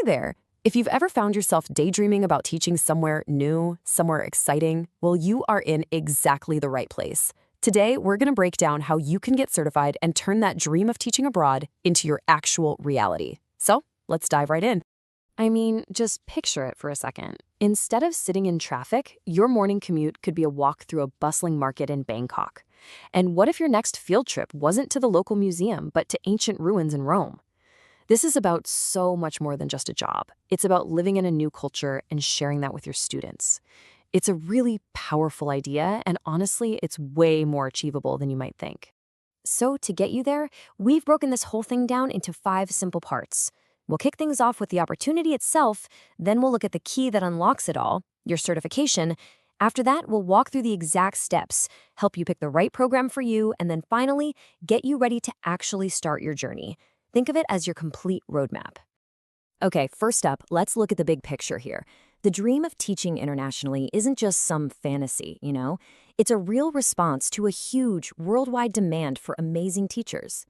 Hey there! If you've ever found yourself daydreaming about teaching somewhere new, somewhere exciting, well, you are in exactly the right place. Today, we're going to break down how you can get certified and turn that dream of teaching abroad into your actual reality. So, let's dive right in. I mean, just picture it for a second. Instead of sitting in traffic, your morning commute could be a walk through a bustling market in Bangkok. And what if your next field trip wasn't to the local museum, but to ancient ruins in Rome? This is about so much more than just a job. It's about living in a new culture and sharing that with your students. It's a really powerful idea, and honestly, it's way more achievable than you might think. So to get you there, we've broken this whole thing down into 5 simple parts. We'll kick things off with the opportunity itself, then we'll look at the key that unlocks it all, your certification. After that, we'll walk through the exact steps, help you pick the right program for you, and then finally, get you ready to actually start your journey. Think of it as your complete roadmap. Okay, first up, let's look at the big picture here. The dream of teaching internationally isn't just some fantasy, you know? It's a real response to a huge worldwide demand for amazing teachers.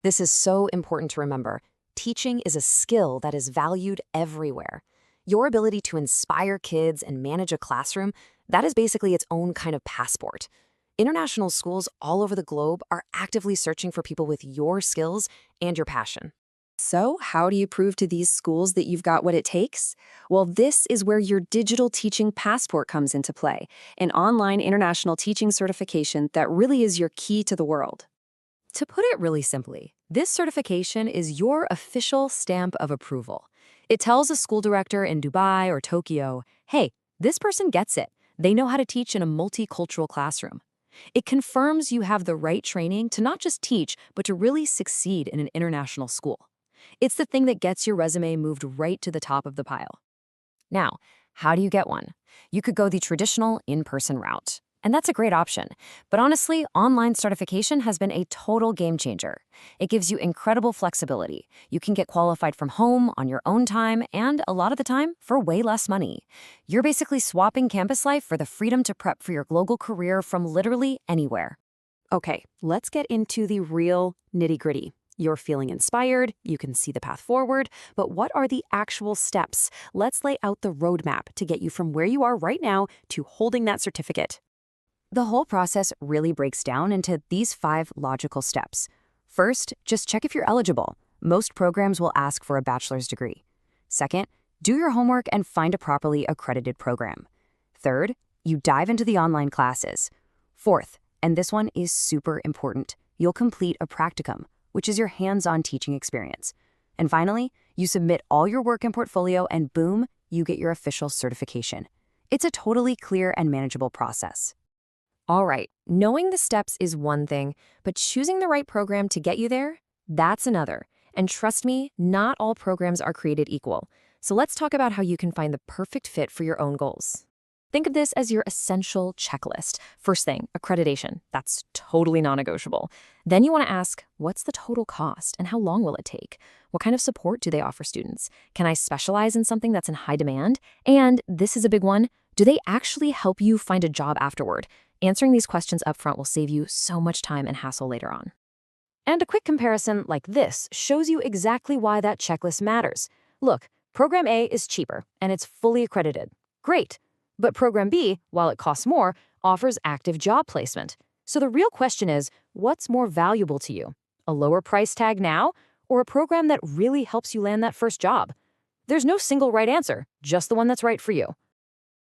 This is so important to remember. Teaching is a skill that is valued everywhere. Your ability to inspire kids and manage a classroom, that is basically its own kind of passport. International schools all over the globe are actively searching for people with your skills and your passion. So, how do you prove to these schools that you've got what it takes? Well, this is where your digital teaching passport comes into play, an online international teaching certification that really is your key to the world. To put it really simply, this certification is your official stamp of approval. It tells a school director in Dubai or Tokyo, hey, this person gets it. They know how to teach in a multicultural classroom. It confirms you have the right training to not just teach, but to really succeed in an international school. It's the thing that gets your resume moved right to the top of the pile. Now, how do you get one? You could go the traditional in-person route. And that's a great option. But honestly, online certification has been a total game changer. It gives you incredible flexibility. You can get qualified from home on your own time and a lot of the time for way less money. You're basically swapping campus life for the freedom to prep for your global career from literally anywhere. Okay, let's get into the real nitty-gritty. You're feeling inspired, you can see the path forward, but what are the actual steps? Let's lay out the roadmap to get you from where you are right now to holding that certificate. The whole process really breaks down into these 5 logical steps. First, just check if you're eligible. Most programs will ask for a bachelor's degree. Second, do your homework and find a properly accredited program. Third, you dive into the online classes. Fourth, and this one is super important, you'll complete a practicum, which is your hands-on teaching experience. And finally, you submit all your work and portfolio and boom, you get your official certification. It's a totally clear and manageable process. All right, knowing the steps is one thing, but choosing the right program to get you there, that's another. And trust me, not all programs are created equal. So let's talk about how you can find the perfect fit for your own goals. Think of this as your essential checklist. First thing, accreditation. That's totally non-negotiable. Then you want to ask, what's the total cost and how long will it take? What kind of support do they offer students? Can I specialize in something that's in high demand? And this is a big one, do they actually help you find a job afterward? Answering these questions upfront will save you so much time and hassle later on. And a quick comparison like this shows you exactly why that checklist matters. Look, Program A is cheaper and it's fully accredited. Great. But Program B, while it costs more, offers active job placement. So the real question is, what's more valuable to you? A lower price tag now, or a program that really helps you land that first job? There's no single right answer, just the one that's right for you.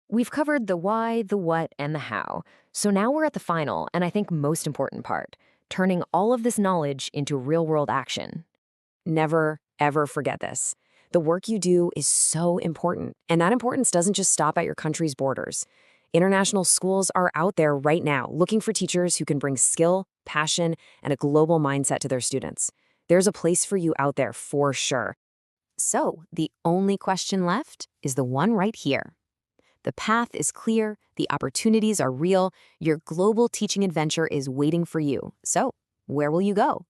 We've covered the why, the what, and the how. So now we're at the final, and I think most important part, turning all of this knowledge into real-world action. Never, ever forget this. The work you do is so important, and that importance doesn't just stop at your country's borders. International schools are out there right now looking for teachers who can bring skill, passion, and a global mindset to their students. There's a place for you out there for sure. So the only question left is the one right here. The path is clear, the opportunities are real, your global teaching adventure is waiting for you. So, where will you go?